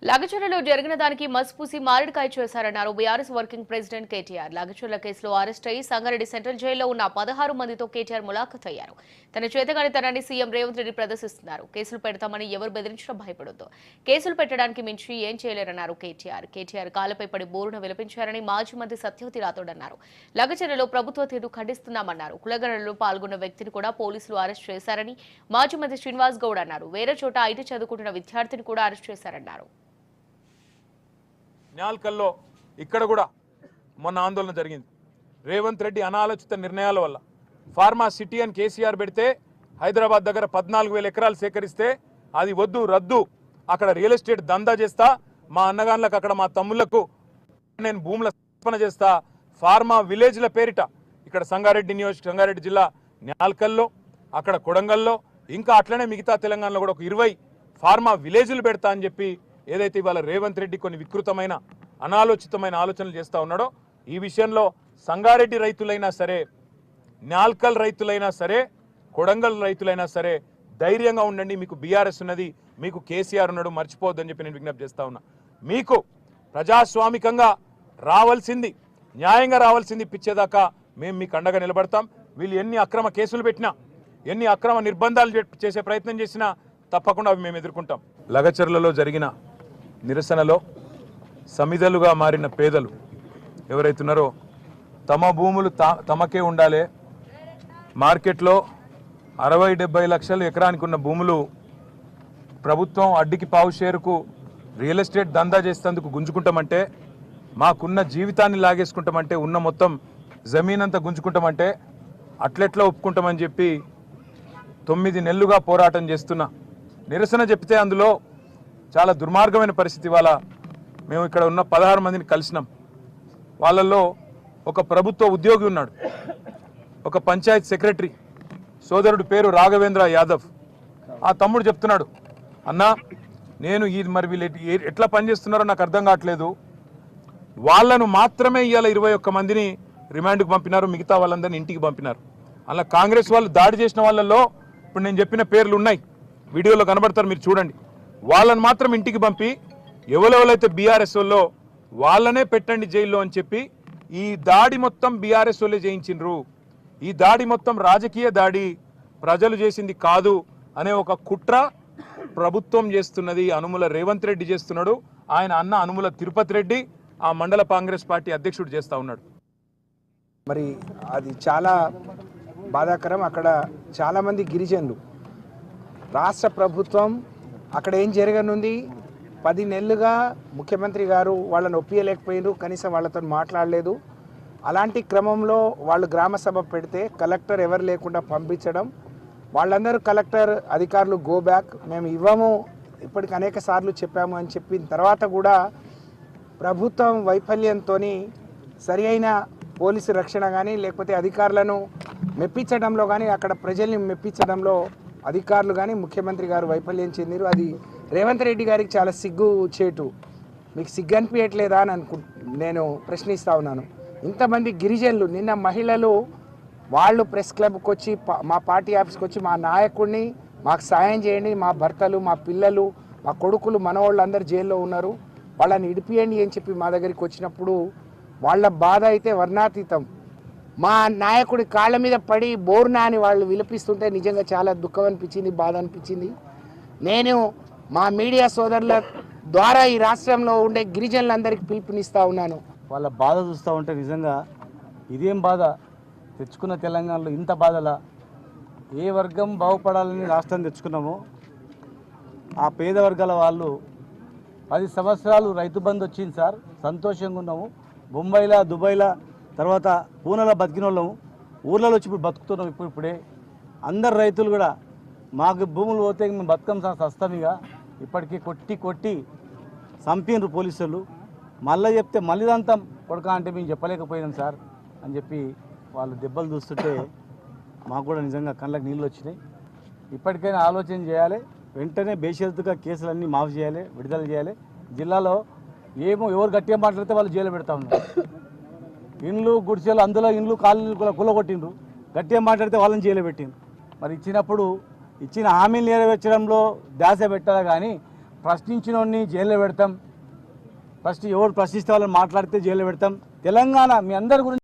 లగచర్లలో జరిగిన దానికి మస్పూసి మారేడుకాయ చేశారన్నారు BRS working president KTR. Lagacharla కేసులో అరెస్ట్ అయ్యి సంగారెడ్డి సెంట్రల్ జైల్లో ఉన్న 16 మందితో కేటీఆర్ ములాఖత్ అయ్యారు. తన చేతగానితనాన్ని సీఎం రేవంత్ రెడ్డి ప్రదర్శిస్తున్నారు. కేసులు పెడతామని ఎవరు బెదిరించడం భయపడొద్దు. కేసులు పెట్టడానికి మించి ఏం చేయలేరన్నారు కేటీఆర్. కేటీఆర్ కాలపై పడి బోరున విలపించారని మాజీ మంత్రి సత్యవతి రాథోడ్ అన్నారు. లగచర్లలో ప్రభుత్వ తీరు ఖండిస్తున్నామన్నారు. కులగణనలో పాల్గొన్న వ్యక్తిని కూడా పోలీసులు అరెస్ట్ చేశారని మాజీ మంత్రి శ్రీనివాస్ గౌడ్ అన్నారు. వేరే చోట ఐటీ చదువుకుంటున్న విద్యార్థిని కూడా అరెస్ట్ చేశారన్నారు. న్యాల్కల్లో ఇక్కడ కూడా మొన్న ఆందోళన జరిగింది. రేవంత్ రెడ్డి అనాలోచిత నిర్ణయాల వల్ల ఫార్మా సిటీ అని కేసీఆర్ పెడితే హైదరాబాద్ దగ్గర 14,000 ఎకరాలు సేకరిస్తే అది వద్దు రద్దు, అక్కడ రియల్ ఎస్టేట్ దందా చేస్తా, మా అన్నగాన్లకు అక్కడ మా తమ్ముళ్లకు నేను భూముల సమర్పణ చేస్తా, ఫార్మా విలేజ్ల పేరిట ఇక్కడ సంగారెడ్డి జిల్లా న్యాల్కల్లో, అక్కడ కొడంగల్లో, ఇంకా అట్లనే మిగతా తెలంగాణలో కూడా ఒక 20 ఫార్మా విలేజ్లు పెడతా అని చెప్పి ఏదైతే ఇవాళ రేవంత్ రెడ్డి కొన్ని వికృతమైన అనాలోచితమైన ఆలోచనలు చేస్తూ ఉన్నాడో, ఈ విషయంలో సంగారెడ్డి రైతులైనా సరే, న్యాల్కల్ రైతులైనా సరే, కొడంగల్ రైతులైనా సరే ధైర్యంగా ఉండండి. మీకు బీఆర్ఎస్ ఉన్నది, మీకు కేసీఆర్ ఉన్నాడు, మర్చిపోవద్దని చెప్పి నేను విజ్ఞప్తి చేస్తా ఉన్నా. మీకు ప్రజాస్వామికంగా రావాల్సింది, న్యాయంగా రావాల్సింది ఇప్పించేదాకా మేము మీకు అండగా నిలబడతాం. వీళ్ళు ఎన్ని అక్రమ కేసులు పెట్టినా, ఎన్ని అక్రమ నిర్బంధాలు చేసే ప్రయత్నం చేసినా తప్పకుండా అవి మేము ఎదుర్కొంటాం. లగచర్లలో జరిగిన నిరసనలో సమిధలుగా మారిన పేదలు ఎవరైతున్నారో తమ భూములు తమకే ఉండాలి, మార్కెట్లో 60-70 లక్షలు ఎకరానికి ఉన్న భూములు ప్రభుత్వం అడ్డికి పావు షేరుకు రియల్ ఎస్టేట్ దందా చేసేందుకు గుంజుకుంటామంటే, మాకున్న జీవితాన్ని లాగేసుకుంటామంటే, ఉన్న మొత్తం జమీన్ అంతా గుంజుకుంటామంటే అట్లెట్లా ఒప్పుకుంటామని చెప్పి 9 నెలలుగా పోరాటం చేస్తున్నా నిరసన చెప్తే అందులో చాలా దుర్మార్గమైన పరిస్థితి. ఇవాళ మేము ఇక్కడ ఉన్న 16 మందిని కలిసినాం. వాళ్ళల్లో ఒక ప్రభుత్వ ఉద్యోగి ఉన్నాడు, ఒక పంచాయత్ సెక్రటరీ సోదరుడు పేరు రాఘవేంద్ర యాదవ్. ఆ తమ్ముడు చెప్తున్నాడు, అన్నా నేను మరి వీళ్ళు ఎట్లా పనిచేస్తున్నారో నాకు అర్థం కావట్లేదు, వాళ్ళను మాత్రమే ఇవాళ 21 మందిని రిమాండ్కి పంపినారు, మిగతా వాళ్ళందరినీ ఇంటికి పంపినారు. అలా కాంగ్రెస్ వాళ్ళు దాడి చేసిన వాళ్ళల్లో ఇప్పుడు నేను చెప్పిన పేర్లు ఉన్నాయి, వీడియోలో కనబడతారు, మీరు చూడండి. వాళ్ళని మాత్రం ఇంటికి పంపి ఎవరెవరైతే బీఆర్ఎస్ వాళ్ళో వాళ్ళనే పెట్టండి జైల్లో అని చెప్పి ఈ దాడి మొత్తం బీఆర్ఎస్ వాళ్ళే చేయించిండ్రు. ఈ దాడి మొత్తం రాజకీయ దాడి, ప్రజలు చేసింది కాదు అనే ఒక కుట్ర ప్రభుత్వం చేస్తున్నది. అనుముల రేవంత్ రెడ్డి చేస్తున్నాడు, ఆయన అన్న అనుముల తిరుపతి రెడ్డి ఆ మండల కాంగ్రెస్ పార్టీ అధ్యక్షుడు చేస్తూ ఉన్నాడు. మరి అది చాలా బాధాకరం. అక్కడ చాలామంది గిరిజనులు, రాష్ట్ర ప్రభుత్వం అక్కడ ఏం జరగనుంది, 10 నెలలుగా ముఖ్యమంత్రి గారు వాళ్ళని ఒప్పియలేకపోయినారు, కనీసం వాళ్ళతో మాట్లాడలేదు. అలాంటి క్రమంలో వాళ్ళు గ్రామ సభ పెడితే కలెక్టర్ ఎవరు లేకుండా పంపించడం, వాళ్ళందరూ కలెక్టర్ అధికారులు గో బ్యాక్, మేము ఇవ్వము, ఇప్పటికి అనేక సార్లు చెప్పాము అని చెప్పిన తర్వాత కూడా ప్రభుత్వం వైఫల్యంతో సరి అయిన పోలీసు రక్షణ కానీ లేకపోతే అధికారులను మెప్పించడంలో కానీ, అక్కడ ప్రజల్ని మెప్పించడంలో అధికారులు కానీ ముఖ్యమంత్రి గారు వైఫల్యం చెందిరు. అది రేవంత్ రెడ్డి గారికి చాలా సిగ్గు చేటు. మీకు సిగ్గు అనిపించట్లేదా అని నేను ప్రశ్నిస్తూ ఉన్నాను. ఇంతమంది గిరిజనులు, నిన్న మహిళలు వాళ్ళు ప్రెస్ క్లబ్కి వచ్చి మా పార్టీ ఆఫీస్కి వచ్చి మా నాయకుడిని మాకు సాయం చేయండి, మా భర్తలు, మా పిల్లలు, మా కొడుకులు, మనవాళ్ళు అందరు జైల్లో ఉన్నారు, వాళ్ళని ఇడిపియండి అని చెప్పి మా దగ్గరికి వచ్చినప్పుడు వాళ్ళ బాధ అయితే వర్ణాతీతం. మా నాయకుడి కాళ్ళ మీద పడి బోర్నా అని వాళ్ళు విలపిస్తుంటే నిజంగా చాలా దుఃఖం అనిపించింది, బాధ అనిపించింది. నేను మా మీడియా సోదరుల ద్వారా ఈ రాష్ట్రంలో ఉండే గిరిజనులందరికీ పిలుపునిస్తూ ఉన్నాను. వాళ్ళ బాధ చూస్తూ ఉంటే నిజంగా ఇదేం బాధ, తెచ్చుకున్న తెలంగాణలో ఇంత బాధలా, ఏ వర్గం బాగుపడాలని రాష్ట్రం తెచ్చుకున్నామో ఆ పేద వర్గాల వాళ్ళు 10 సంవత్సరాలు రైతు బంధు వచ్చింది సార్, సంతోషంగా ఉన్నాము. బొంబాయిలా, దుబాయ్లా, తర్వాత పూనెలో బతికిన వాళ్ళము ఊర్లలో వచ్చి ఇప్పుడు బతుకుతున్నాం. ఇప్పుడే అందరు రైతులు కూడా మాకు భూములు పోతే మేము బతుకం సార్ సస్తమిగా, ఇప్పటికీ కొట్టి చంపినరు పోలీసులు. మళ్ళీ చెప్తే మళ్ళీదంతా కొడక అంటే మేము చెప్పలేకపోయినాం సార్ అని చెప్పి వాళ్ళు దెబ్బలు చూస్తుంటే మాకు కూడా నిజంగా కళ్ళకి నీళ్ళు వచ్చినాయి. ఇప్పటికైనా ఆలోచన చేయాలి, వెంటనే బేషరతుగా కేసులన్నీ మాఫ్ చేయాలి, విడుదల చేయాలి. జిల్లాలో ఎవరు గట్టిగా మాట్లాడితే వాళ్ళు జైలు పెడతా ఉన్నారు. ఇండ్లు గుడిసెలు, అందులో ఇండ్లు కాలనీలు కులగొట్టిండ్రు, గట్టిగా మాట్లాడితే వాళ్ళని జైలు పెట్టిండ్రు. మరి ఇచ్చినప్పుడు ఇచ్చిన హామీలు నెరవేర్చడంలో ధ్యాస పెట్టాలి కానీ ప్రశ్నించినోడిని జైల్లో పెడతాం, ఎవరు ప్రశ్నిస్తే వాళ్ళని మాట్లాడితే జైల్లో పెడతాం. తెలంగాణ మీ అందరి గురించి